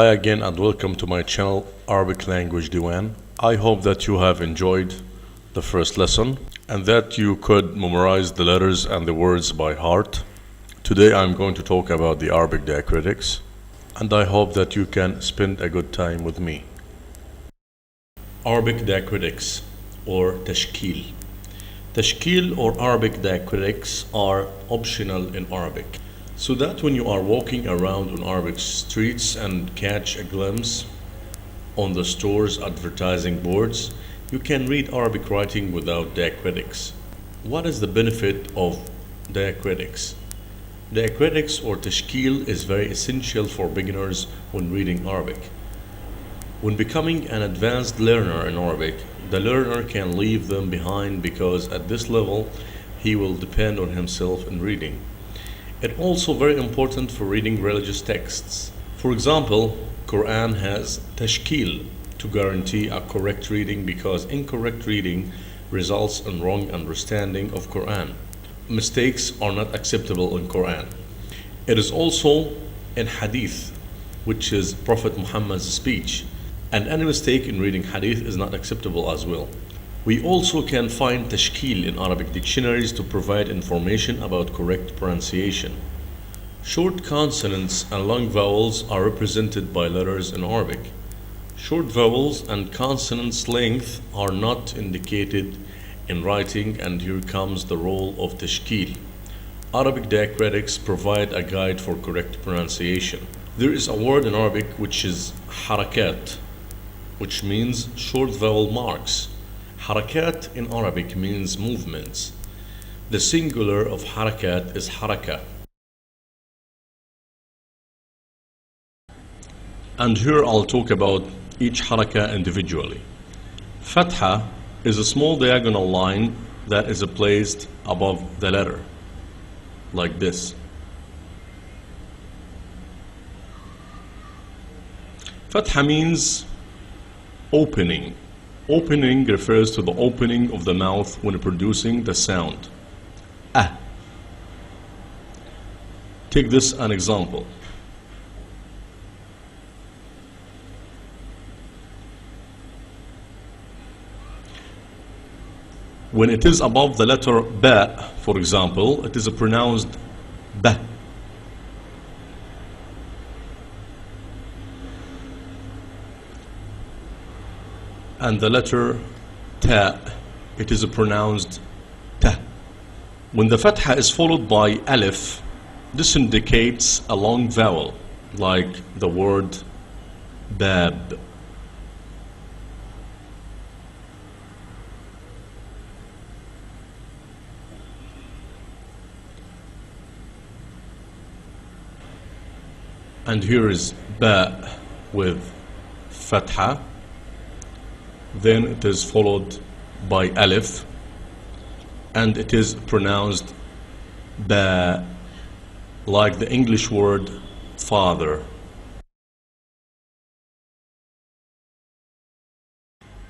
Hi again and welcome to my channel Arabic Language Diwan. I hope that you have enjoyed the first lesson and that you could memorize the letters and the words by heart. Today I'm going to talk about the Arabic diacritics and I hope that you can spend a good time with me. Arabic diacritics or tashkil. Tashkil or Arabic diacritics are optional in Arabic, so that when you are walking around on Arabic streets and catch a glimpse on the store's advertising boards, you can read Arabic writing without diacritics. What is the benefit of diacritics? Diacritics or tashkil is very essential for beginners when reading Arabic. When becoming an advanced learner in Arabic, the learner can leave them behind because at this level he will depend on himself in reading. It's also very important for reading religious texts. For example, Quran has tashkil to guarantee a correct reading because incorrect reading results in wrong understanding of Quran. Mistakes are not acceptable in Quran. It is also in hadith, which is Prophet Muhammad's speech, and any mistake in reading hadith is not acceptable as well. We also can find tashkil in Arabic dictionaries to provide information about correct pronunciation. Short consonants and long vowels are represented by letters in Arabic. Short vowels and consonants length are not indicated in writing, and here comes the role of tashkil. Arabic diacritics provide a guide for correct pronunciation. There is a word in Arabic which is harakat, which means short vowel marks. Harakat in Arabic means movements. The singular of harakat is haraka. And here I'll talk about each haraka individually. Fatha is a small diagonal line that is placed above the letter, like this. Fatha means opening. Opening refers to the opening of the mouth when producing the sound. Ah. Take this an example. When it is above the letter ba, for example, it is pronounced ba. And the letter ta, it is pronounced ta. When the fatha is followed by alif, this indicates a long vowel, like the word bab. And here is ba with fatha. Then it is followed by alif, and it is pronounced ba, like the English word father.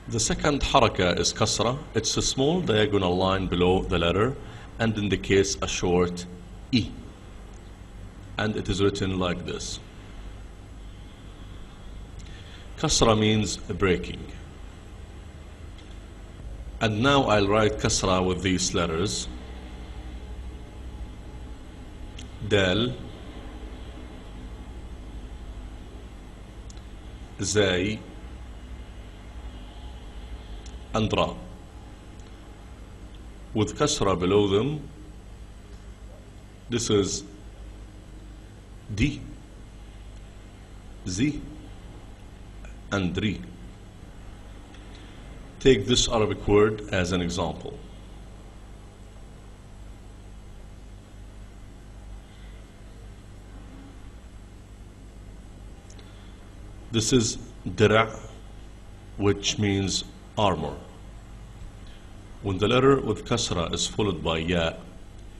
The second haraka is kasra. It's a small diagonal line below the letter and indicates a short e, and it is written like this. Kasra means breaking. And now I'll write kasra with these letters. Dal, zay, and ra. With kasra below them, this is di, zi, and ri. Take this Arabic word as an example. This is dira', which means armor. When the letter with kasra is followed by ya,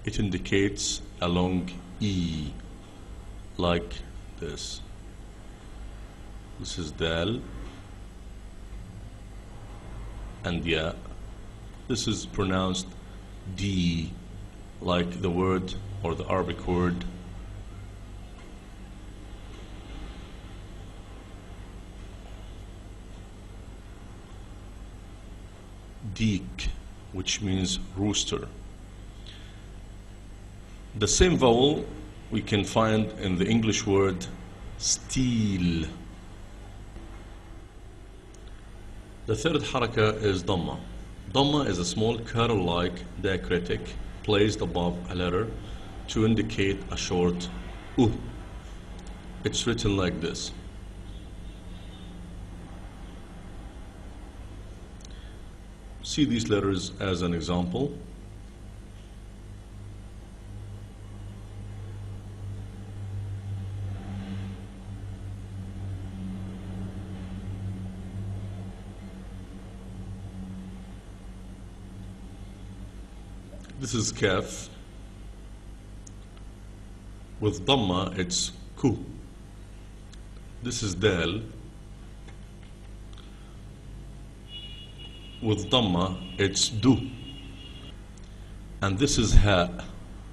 it indicates a long e, like this. This is dal and ya. This is pronounced d, like the word or the Arabic word deek, which means rooster. The same vowel we can find in the English word steel. The third haraka is dhamma. Dhamma is a small curl-like diacritic placed above a letter to indicate a short u. It's written like this. See these letters as an example. This is kaf. With dhamma, it's ku. This is dal. With dhamma, it's du. And this is ha.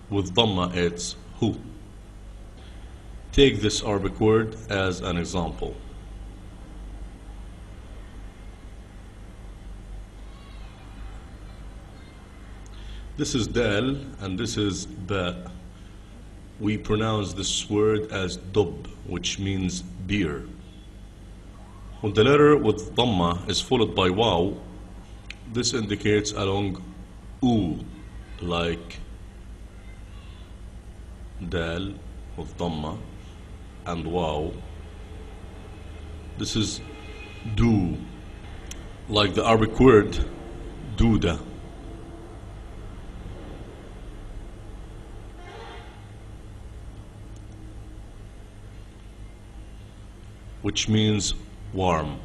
With dhamma, it's hu. Take this Arabic word as an example. This is dal and this is ba. We pronounce this word as dub, which means beer. When the letter with dhamma is followed by waw, this indicates a long u, like dal with dhamma and waw. This is do, like the Arabic word duda. Which means warm.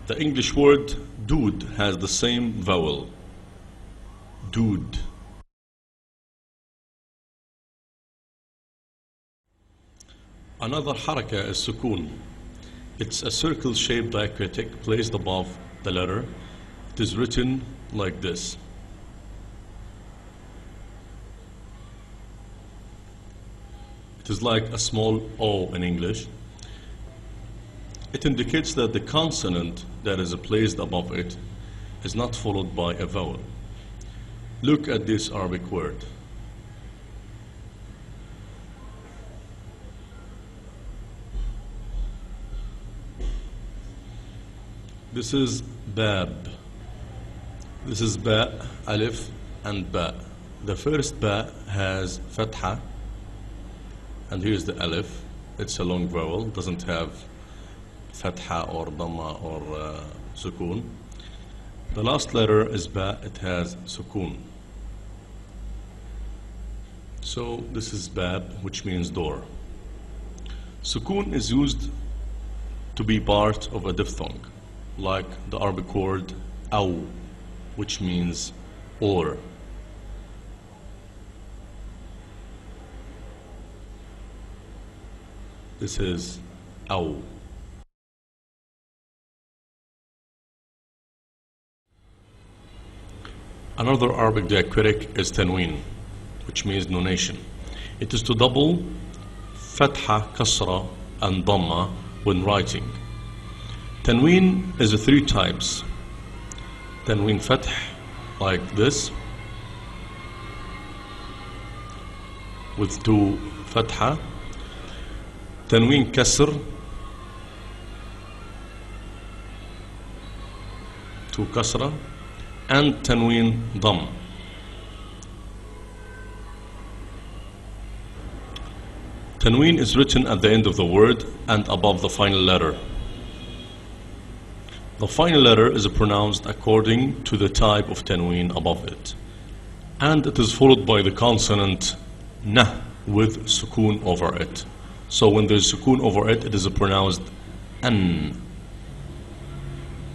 The English word dude has the same vowel. Dude. Another haraka is sukun. It's a circle-shaped diacritic placed above the letter. It is written like this. It is like a small O in English. It indicates that the consonant that is placed above it is not followed by a vowel. Look at this Arabic word. This is bab. This is ba, alif, and ba. The first ba has fatha. And here's the alif. It's a long vowel, doesn't have fatha or dhamma or sukun. The last letter is ba, it has sukun. So this is bab, which means door. Sukun is used to be part of a diphthong, like the Arabic word aw, which means or. This is aw. Another Arabic diacritic is tanween, which means nonation. It is to double fatha, kasra, and dhamma when writing. Tanween is 3 types. Tanween fath, like this, with 2 fatha. Tanween kasr, 2 kasra, and tanween dhamm. Tanween is written at the end of the word and above the final letter. The final letter is pronounced according to the type of tanween above it, and it is followed by the consonant na with sukun over it. So when there's sukun over it, it is pronounced an.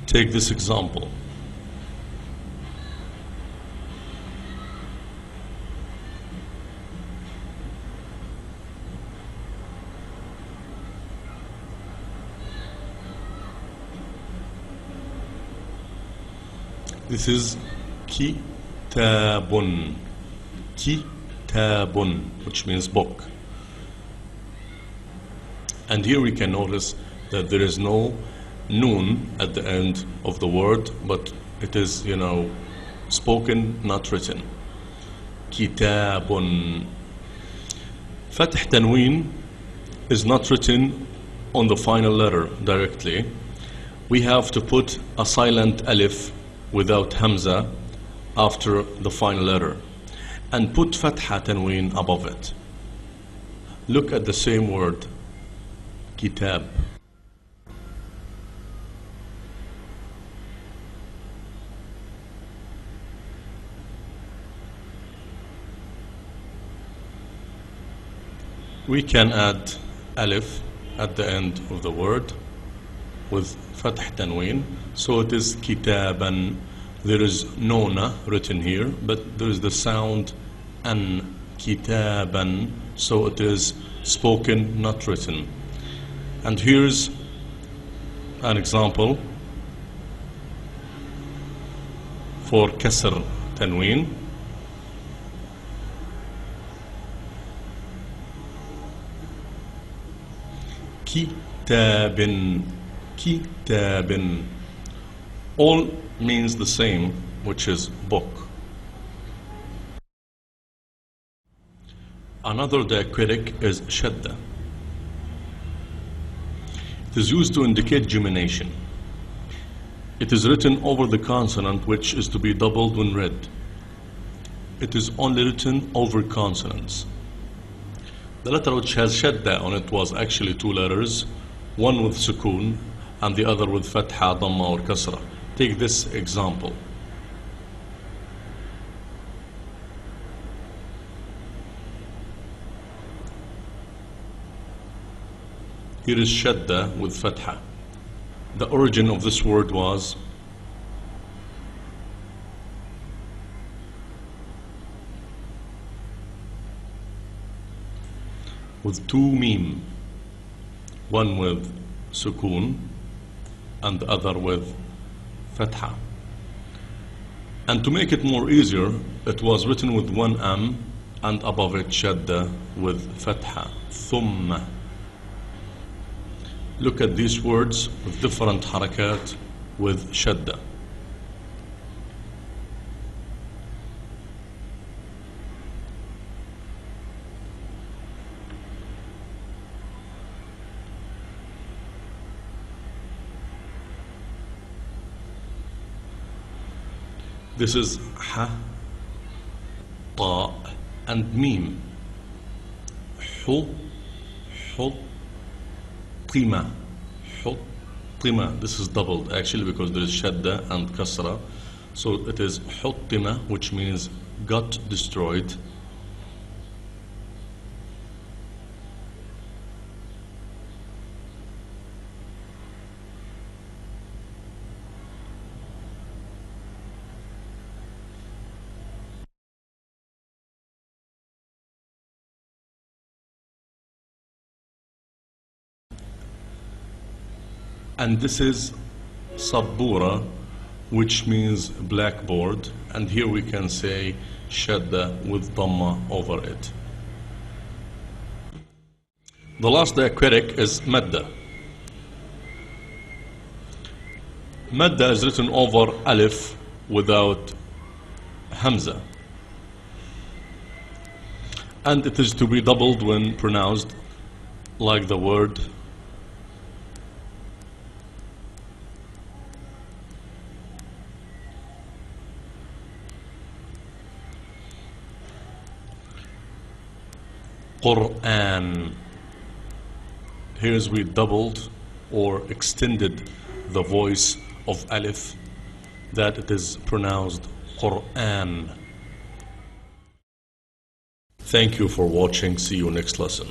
Take this example. This is kitabun. Kitabun, which means book. And here we can notice that there is no noon at the end of the word, but it is, spoken, not written. كتاب. فتح تنوين is not written on the final letter directly. We have to put a silent alif without hamza after the final letter and put fatha tanween above it. Look at the same word, kitab. We can add alif at the end of the word with fath tanween, so it is kitaban. There is no na written here, but there is the sound an, kitaban, so it is spoken, not written. And here's an example for kasr tanween. Kitabin, kitabin. All means the same, which is book. Another diacritic is shadda. It is used to indicate gemination. It is written over the consonant, which is to be doubled when read. It is only written over consonants. The letter which has shadda on it was actually two letters, one with sukoon and the other with fatha, dhamma or kasra. Take this example. Here is shadda with fatha. The origin of this word was with two meme, one with sukoon and the other with fatha. And to make it more easier, it was written with one am and above it shadda with fatha, thumma. Look at these words with different harakat with shadda. This is ha, ta, and mim. Hu, tima, tima. This is doubled actually because there is shadda and kasra. So it is huttima, which means got destroyed. And this is sabura, which means blackboard, and here we can say shadda with dhamma over it. The last diacritic is madda. Madda is written over alif without hamza, and it is to be doubled when pronounced, like the word Quran. Here's we doubled or extended the voice of alif, that it is pronounced Quran. Thank you for watching. See you next lesson.